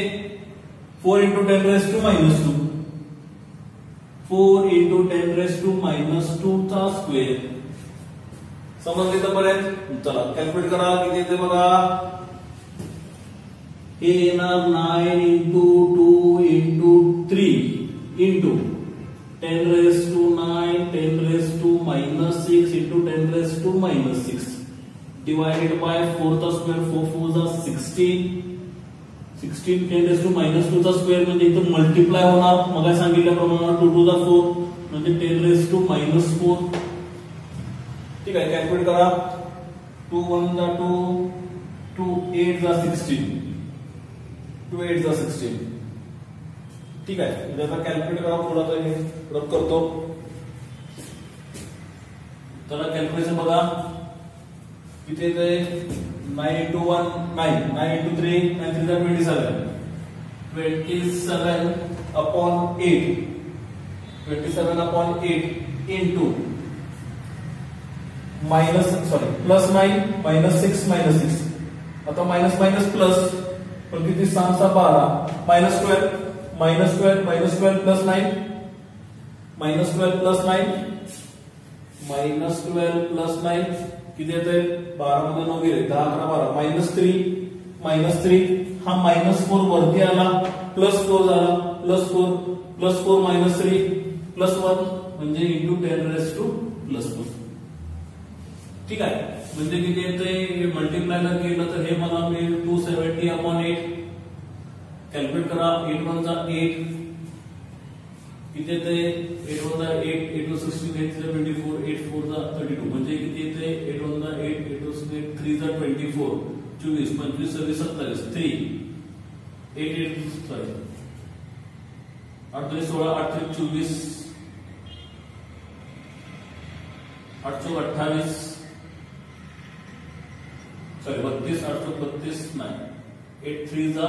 A: 4 into 10 raised to minus 2. 4 into 10 raised to minus 2 चा स्क्वेअर. समजले तर बरे. चला कॅल्क्युलेट करा. किती येते बघा. हे येणार 9 into 2 into 3 into 10 raised to 9 10 raised to minus 6 into 10 raised to minus 6 divided by 4 चा स्क्वेअर 4 4 जा 16 16 10 raised to minus 2 चा स्क्वेअर म्हणजे इथं मल्टिप्लाय होणार. मग सांगितल्याप्रमाणे 2 2 जा 4 म्हणजे 10 raised to minus 4. ठीक आहे. कॅल्क्युलेट करा. 2 1 जा 2 2 8 जा 16 2 8 जा 16. ठीक आहे. म्हणजे आता कॅल्क्युलेट करा. थोडा हे रब करतो. चला कॅल्क्युलेशन बघा. किती येते 9 into 1 9 9 into 3 9 3 जा 27 27 upon 8 27 upon 8 into minus sorry plus 9 minus 6 minus 6. आता माइनस माइनस प्लस पण किती 6 सा 12 minus 12 plus 9 minus 12 plus 9 minus 12 plus 9 किती येते 12 मध्ये 9 गेले 10 11 12 minus 3 हा -4 वरती आला +4 झाला +4 minus 3 +1 म्हणजे into 10 raised to +4. ठीक आहे. म्हणजे किती येते मल्टिप्लाय जर केलं तर हे मला मिळेल 270 upon 8. कॅल्क्युलेट करा. 8 1 जा 8 किती येते 8 1 जा 8 8 2 16 8 3 24 8 4 जा 32 म्हणजे किती येते 8 1 जा 8 8 2 6 3 जा 24 24 25 26 27 3 8 8 सॉरी 8 3 16 8 3 24 8 4 28 सॉरी 32 8 32 नाही 8 3 जा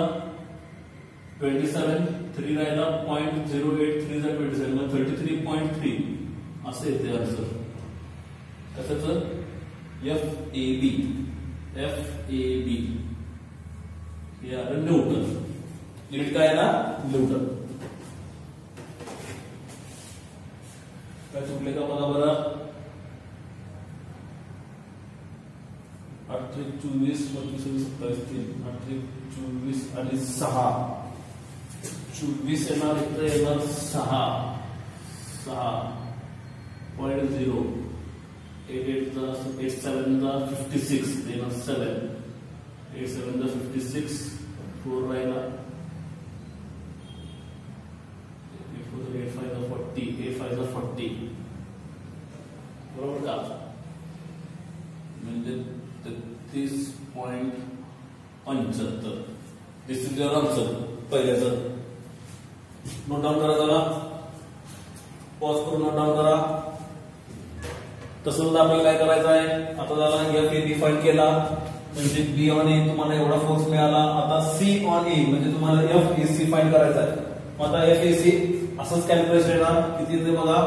A: 27 3 राहिला 0.083 जा 27 म्हणजे 33.3 असे येते आन्सर. कशाचं FAB हे आहे न्यूटन. युनिट काय ना न्यूटन. काय चुकले का मला बरं 8 3 24 25 27 3 8 3 24 आणि 6 24 येणार इथे येणार 6 6.0 8 8 जा 8 7 जा 56 येणार 7 8 7 जा 56 4 राहिला 8 5 जा 40 8 5 जा 40 बरोबर का म्हणजे 30.75. दिस इज युअर आन्सर. पहिल्याचं नोट डाऊन करा. जरा पॉज करून नोट डाऊन करा. तसं आपल्याला काय करायचं आहे आता झाला FAB फाइंड केला म्हणजे B on A तुम्हाला एवढा फोर्स मिळाला. आता C on A म्हणजे तुम्हाला FAC फाइंड करायचा आहे. आता FAC असंच कॅल्क्युलेशन येणार. किती येते बघा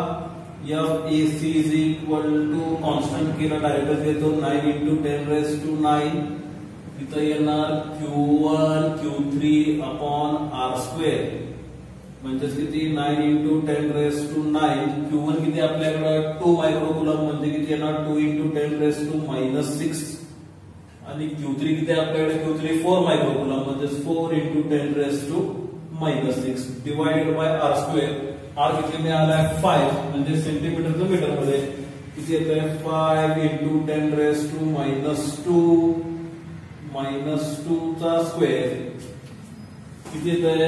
A: FAC is equal to constant केलं डायरेक्ट देतो 9 into 10 raised to 9 इथं येणार Q1 Q3 upon R square म्हणजे किती 9 into 10 raised to 9 Q1 किती आपल्याकडे 2 मायक्रोकुलम म्हणजे किती येणार 2 into 10 raised to minus 6 आणि Q3 किती आपल्याकडे Q3 4 मायक्रोकुलम म्हणजे 4 into 10 raised to minus 6 divided by R square. R किती मिळालाय 5 म्हणजे सेंटीमीटर टू मीटर मध्ये किती येतंय 5 into 10 raised to minus 2 चा स्क्वेअर किती येतंय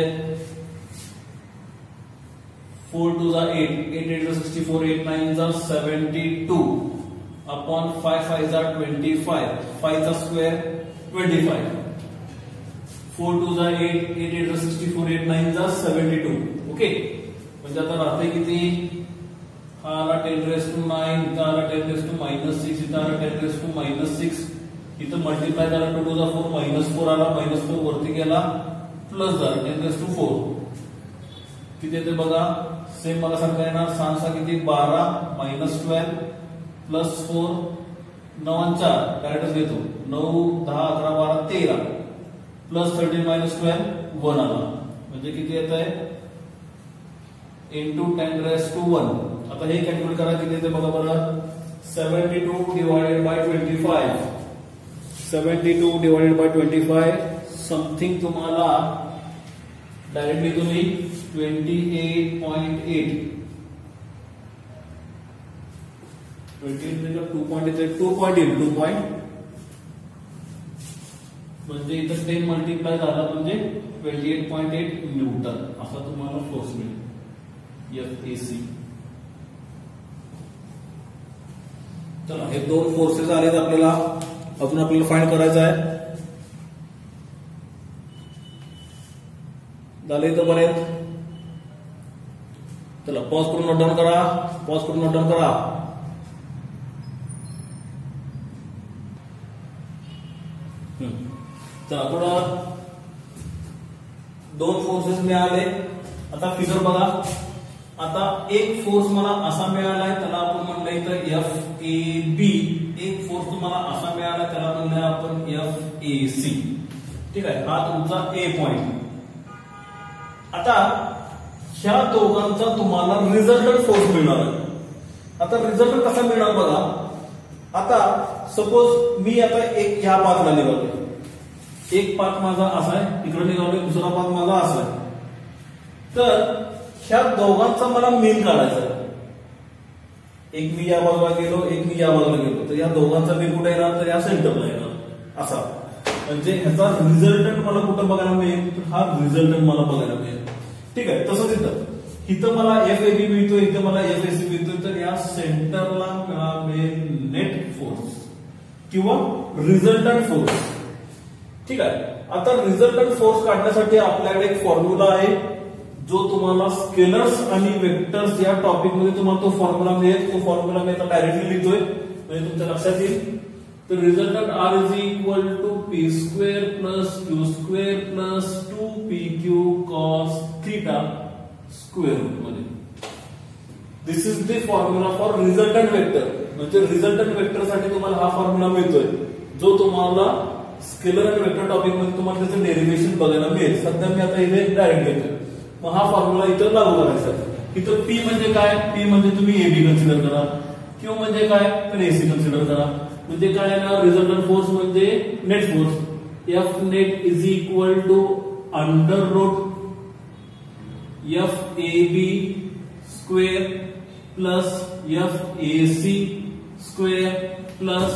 A: 4 2 is 8, 8 8 is 64, 8 9 is 72 upon 5 5 is 25, 5 is square 25. 4 2 is 8, 8 8 is 64, 8 9 is 72. Okay, म्हणजे आता राहते किती? हा आला 10 raised to 9, इथं आला 10 raised to -6, इथं आला 10 raised to -6, इथं मल्टिप्लाय झाला 2 to the 4, -4 आला, -4 वरती गेला, प्लस झाला 10 raised to 4. किती येते बघा, सेम मला सांगता येणार, 6 6 किती 12, -12 प्लस 4, 9 आणि 4 डायरेक्टच घेतो, 9 10 11 12 13 प्लस 13 -12 1 आला, म्हणजे किती येत आहे? Into 10 raised to 1. आता हे कॅल्क्युलेट करा, किती येते बघा बरं. 72 divided by 25, 72 divided by 25 something तुम्हाला डायरेक्टली तुम्ही 28.8, 2.8 म्हणजे इथं 10 मल्टिप्लाय झाला म्हणजे 28.8 न्यूटन असा तुम्हाला फोर्स मिळेल FAC. चला, हे दोन फोर्सेस आलेत आपल्याला, अजून आपल्याला फाइंड करायचं आहे. झाले तर बरेच. चला, पॉज करून नोट डाऊन करा, पॉज करून नोट डाऊन करा. चला, थोडं दोन फोर्सेस मिळाले. आता फिगर बघा. आता एक फोर्स मला असा मिळालाय, त्याला आपण म्हणलं इथं FAB. एक फोर्स तुम्हाला असा मिळाला, त्याला म्हणलं आपण FAC. ठीक आहे, हा तुमचा A पॉइंट. आता ह्या दोघांचा तुम्हाला रिझल्टंट फोर्स मिळणार आहे. आता रिझल्टंट कसा मिळणार बघा. आता सपोज मी आता एक ह्या पाथला निघालोय, एक पाथ माझा असा आहे, इकडे निघालोय, दुसरा पाथ माझा असा आहे. तर ह्या दोघांचा मला मीन काढायचा आहे. एक मी या बाजूला गेलो, एक मी या बाजूला गेलो, तर या दोघांचा मीन कुठे येणार? तर या सेंटरला येणार असा. म्हणजे ह्याचा रिझल्टंट मला कुठं बघायला मिळेल? तर हा रिझल्टंट मला बघायला मिळेल. ठीक आहे, तसंच इथं मला FAB मिळतोय, इथं मला FAC मिळतोय, तर या सेंटरला मिळेल नेट फोर्स किंवा रिझल्टंट फोर्स. ठीक आहे, आता रिझल्टंट फोर्स काढण्यासाठी आपल्याकडे एक फॉर्म्युला आहे, जो तुम्हाला स्केलर्स आणि वेक्टर्स या टॉपिक मध्ये तुम्हाला तो फॉर्म्युला मिळेल. तो फॉर्म्युला मी आता डायरेक्टली लिहितोय म्हणजे तुमच्या लक्षात येईल. तर resultant R is equal to P² plus Q² plus 2PQ cos theta square root मध्ये. This is the formula for resultant vector. म्हणजे रिझल्टंट वेक्टर साठी तुम्हाला हा फॉर्म्युला मिळतोय, जो तुम्हाला स्केलर आणि वेक्टर टॉपिक मध्ये तुम्हाला त्याचं डेरिव्हेशन बघायला मिळेल. सध्या मी आता इथे डायरेक्ट घेतोय. मग हा फॉर्म्युला इथं लागू करायचा. इथं P म्हणजे काय? P म्हणजे तुम्ही AB कन्सिडर करा. Q म्हणजे काय? तर AC कन्सिडर करा. म्हणजे काय ना, रिझल्टंट फोर्स म्हणजे net force. F net is equal to under root FAB square plus FAC square plus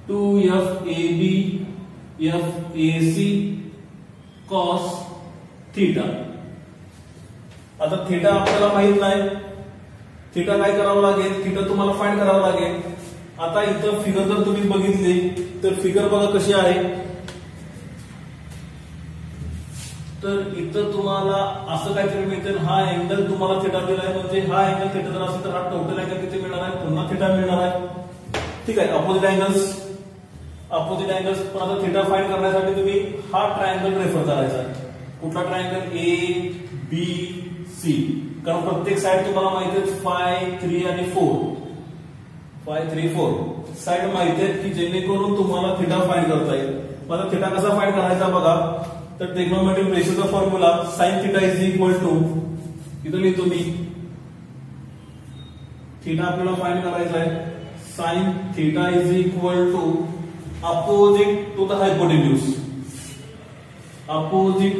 A: 2FAB FAC cos theta. आता थीटा आपल्याला माहित नाही, थीटा काय करावं लागेल? थीटा तुम्हाला फाइंड करावं लागेल. आता इथं फिगर जर तुम्ही बघितली तर फिगर बघा कशी आहे. तर इथं तुम्हाला असं काहीतरी मिळतं. हा अँगल तुम्हाला थीटा दिलाय, म्हणजे हा अँगल थीटा जर असेल तर हा टोटल अँगल किती मिळणार आहे? पुन्हा थीटा मिळणार आहे. ठीक आहे, अपोजिट अँगल्स पण आता थीटा फाइंड करण्यासाठी तुम्ही हा ट्रायंगल रेफर करायचा आहे. कुठला ट्रायंगल? ABC. कारण प्रत्येक साइड तुम्हाला माहिती आहे 5 3 आणि 4, 5 3 4 साइड माहिती आहेत की जेणेकरून तुम्हाला थीटा फाइंड करता येईल. मला थीटा कसा फाइंड करायचा बघा. तर ट्रिग्नोमेट्रिक रेशोचा formula sin theta is equal to, इथं लिहितो मी, थीटा आपल्याला फाइंड करायचा आहे. sin theta is equal to opposite to the hypotenuse, opposite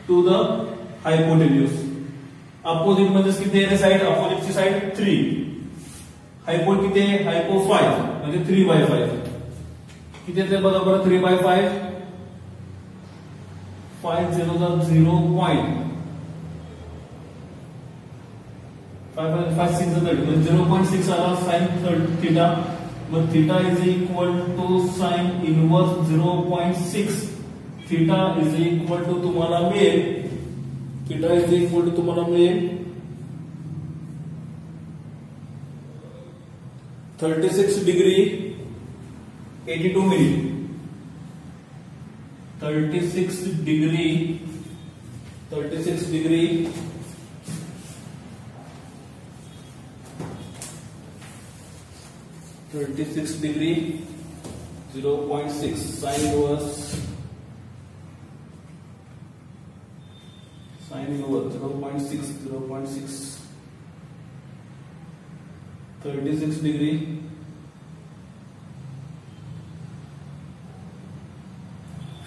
A: to the hypotenuse. Opposite म्हणजे किती आहे साइड? अपोजिटची साइड 3, हायपो किती आहे? हायपो 5 म्हणजे 3/5. किती येते बघा बरं? 3/5. 5 0 0 पॉइंट 5 6 30 0.6 आला sin थीटा. मग theta is equal to sine inverse 0.6. Theta is equal to तुम्हाला मिळेल, थीटा इज इक्वल टू तुम्हाला मिळेल 36 degree 82 minute. 36 degree 36 degree 0.6 sine inverse 0.6 36 degree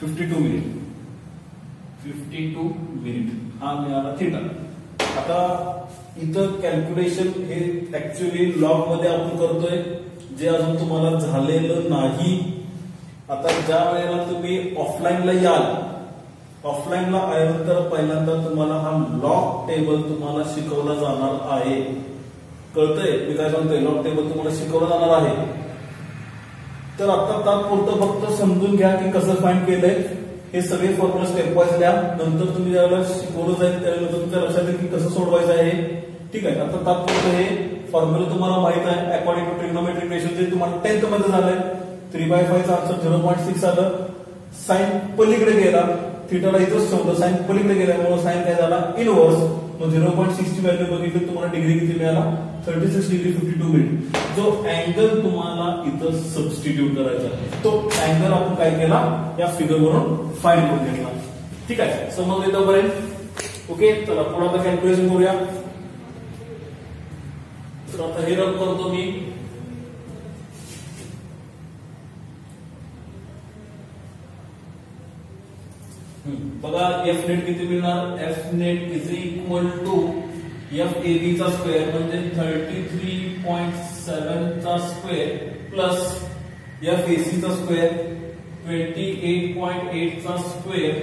A: 52 minute. 52 minute हा मिळाला थीटा. आता इथं कॅल्क्युलेशन हे ऍक्च्युअली लॉग मध्ये आपण करतोय, जे अजून तुम्हाला झालेलं नाही. आता ज्या वेळेला तुम्ही ऑफलाईनला याल, ऑफलाईनला आल्यानंतर पहिल्यांदा तुम्हाला हा लॉग टेबल तुम्हाला शिकवला जाणार आहे. कळतंय मी काय सांगतोय? लॉग टेबल तुम्हाला शिकवला जाणार आहे. तर आता तात्पुरतं फक्त समजून घ्या की कसं फाइंड केलंय. हे सगळे फॉर्म्युला स्टेप वाईज द्या. नंतर तुम्ही ज्यावेळेला शिकवलं जाईल त्यावेळेला तुमच्या लक्षात येईल की कसं सोडवायचं आहे. ठीक आहे. आता तात्पुरतं हे फॉर्म्युला तुम्हाला माहित आहे. अकॉर्डिंग टू ट्रिग्नोमेट्रिक रेशो जे तुम्हाला 10th मध्ये झालंय. 3/5 चा आन्सर 0.6 आलं. साइन पलीकडे गेला, थीटाला इथंच ठेवलं, साइन पलीकडे गेल्यामुळे साइन काय झाला? इनवर्स. मग 0.6 ची व्हॅल्यू बघितली तुम्हाला डिग्री किती मिळाला? 36 डिग्री 52 मिनिट. जो अँगल तुम्हाला इथं सबस्टिट्यूट करायचा आहे तो अँगल आपण काय केला? या फिगर वरून फाइंड करून घेतला. ठीक आहे. समजलं इथपर्यंत? ओके. चला पुढे आता कॅल्क्युलेशन करूया. तर आता हे रब करतो मी. बघा एफ नेट किती मिळणार? F net is equal to F A B चा स्क्वेअर म्हणजे 33.7 चा square plus F A C चा स्क्वेअर 28.8 चा स्क्वेअर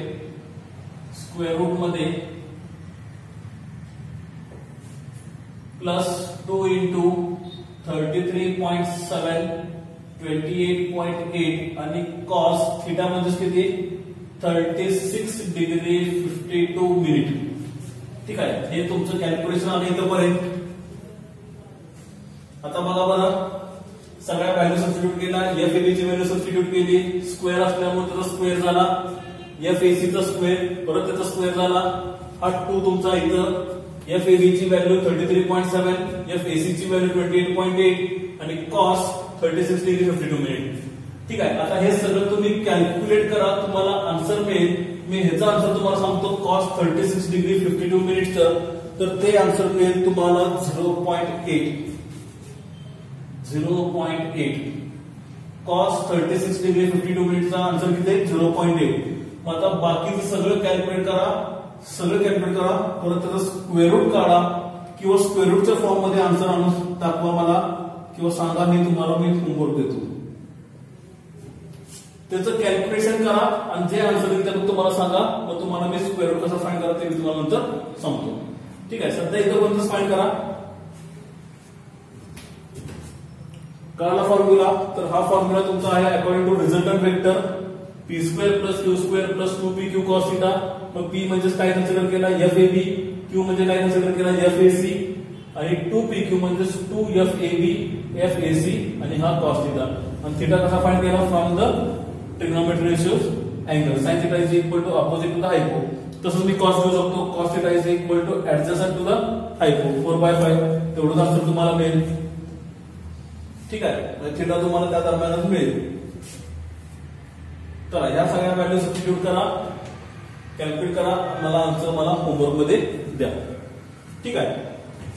A: स्क्वेअर रूट मध्ये प्लस 2 इंटू 33.7 28.8 आणि कॉस थीटा म्हणजे किती? 36 डिग्री 52 मिनिट. ठीक आहे. हे तुमचं कॅल्क्युलेशन आलं इथपर्यंत. आता बघा बरं, सगळ्या व्हॅल्यू सबस्टिट्यूट केला. एफ ए बी ची व्हॅल्यू सबस्टिट्यूट केली, स्क्वेअर असल्यामुळे त्याचा स्क्वेअर झाला. एफ ए सी चा स्क्वेअर परत त्याचा स्क्वेअर झाला. हा 2 तुमचा इथं. एफ ए बी ची व्हॅल्यू 33.7, एफ ए सी ची व्हॅल्यू 28.8 आणि कॉस 36 डिग्री 52 मिनिट. ठीक आहे. आता हे सगळं तुम्ही कॅल्क्युलेट करा, तुम्हाला आन्सर मिळेल. मी ह्याचा आन्सर तुम्हाला सांगतो. कॉस 36 डिग्री 52 मिनिटचं, तर ते आन्सर मिळेल तुम्हाला 0.8. कॉस 36 डिग्री 52 मिनिटचा आन्सर किती आहे? 0.8. मग आता बाकीचं सगळं कॅल्क्युलेट करा, परत त्याचा स्क्वेअर रूट काढा किंवा स्क्वेअर रूटच्या फॉर्म मध्ये आन्सर आणून दाखवा मला, किंवा सांगा, मी तुम्हाला होमवर्क देतो. त्याचं कॅल्क्युलेशन करा आणि जे आन्सर येईल त्याबद्दल तुम्हाला सांगा. मग तुम्हाला मी स्क्वेअर रूट कसा फाइंड करा ते मी तुम्हाला नंतर सांगतो. ठीक आहे. सध्या इथं कोणतं फाइंड करा. कळाला फॉर्म्युला? तर हा फॉर्म्युला तुमचा आहे according to resultant vector P square plus Q square plus 2pq cos theta. मग पी म्हणजे काय कन्सिडर केला? F A B. क्यू म्हणजे काय कन्सिडर केला? F A C. आणि 2pq म्हणजे 2f A B F A C आणि हा cos थीटा. आणि थीटा कसा फाइंड केला? From the trigonometric ratios angle. sin theta is equal to opposite to the hypo. तसंच मी cos घेऊ शकतो. cos theta is equal to adjacent to the hypo 4/5. तेवढंच आन्सर तुम्हाला मिळेल. ठीक आहे. थीटा तुम्हाला त्या दरम्यानच मिळेल. चला या सगळ्या व्हॅल्यू सबस्टिट्यूट करा, कॅल्क्युलेट करा, मला आन्सर मला होमवर्क मध्ये द्या. ठीक आहे.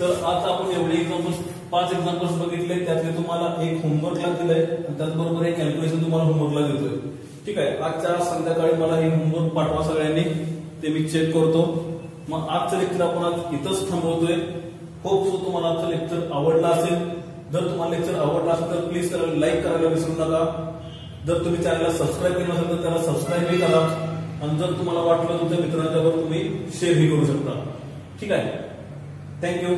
A: तर आज आपण एवढे एक्झाम्पल्स 5 एक्झाम्पल्स बघितले. त्यातले तुम्हाला एक होमवर्कला दिलंय आणि त्याचबरोबर एक कॅल्क्युलेशन तुम्हाला होमवर्कला देतोय. ठीक आहे. आजच्या संध्याकाळी मला हे होमवर्क पाठवा सगळ्यांनी, ते मी चेक करतो. मग आजचं लेक्चर आपण आज इथंच थांबवतोय. होप सो तुम्हाला आजचं लेक्चर आवडलं असेल. जर तुम्हाला लेक्चर आवडला असेल तर प्लीज लाईक करायला विसरू नका. जर तुम्ही चॅनलला सबस्क्राईब केलं नसेल तर त्याला सबस्क्राईबही करा. आणि जर तुम्हाला वाटलं तुमच्या मित्रांच्यावर तुम्ही शेअरही करू शकता. ठीक आहे. थँक्यू.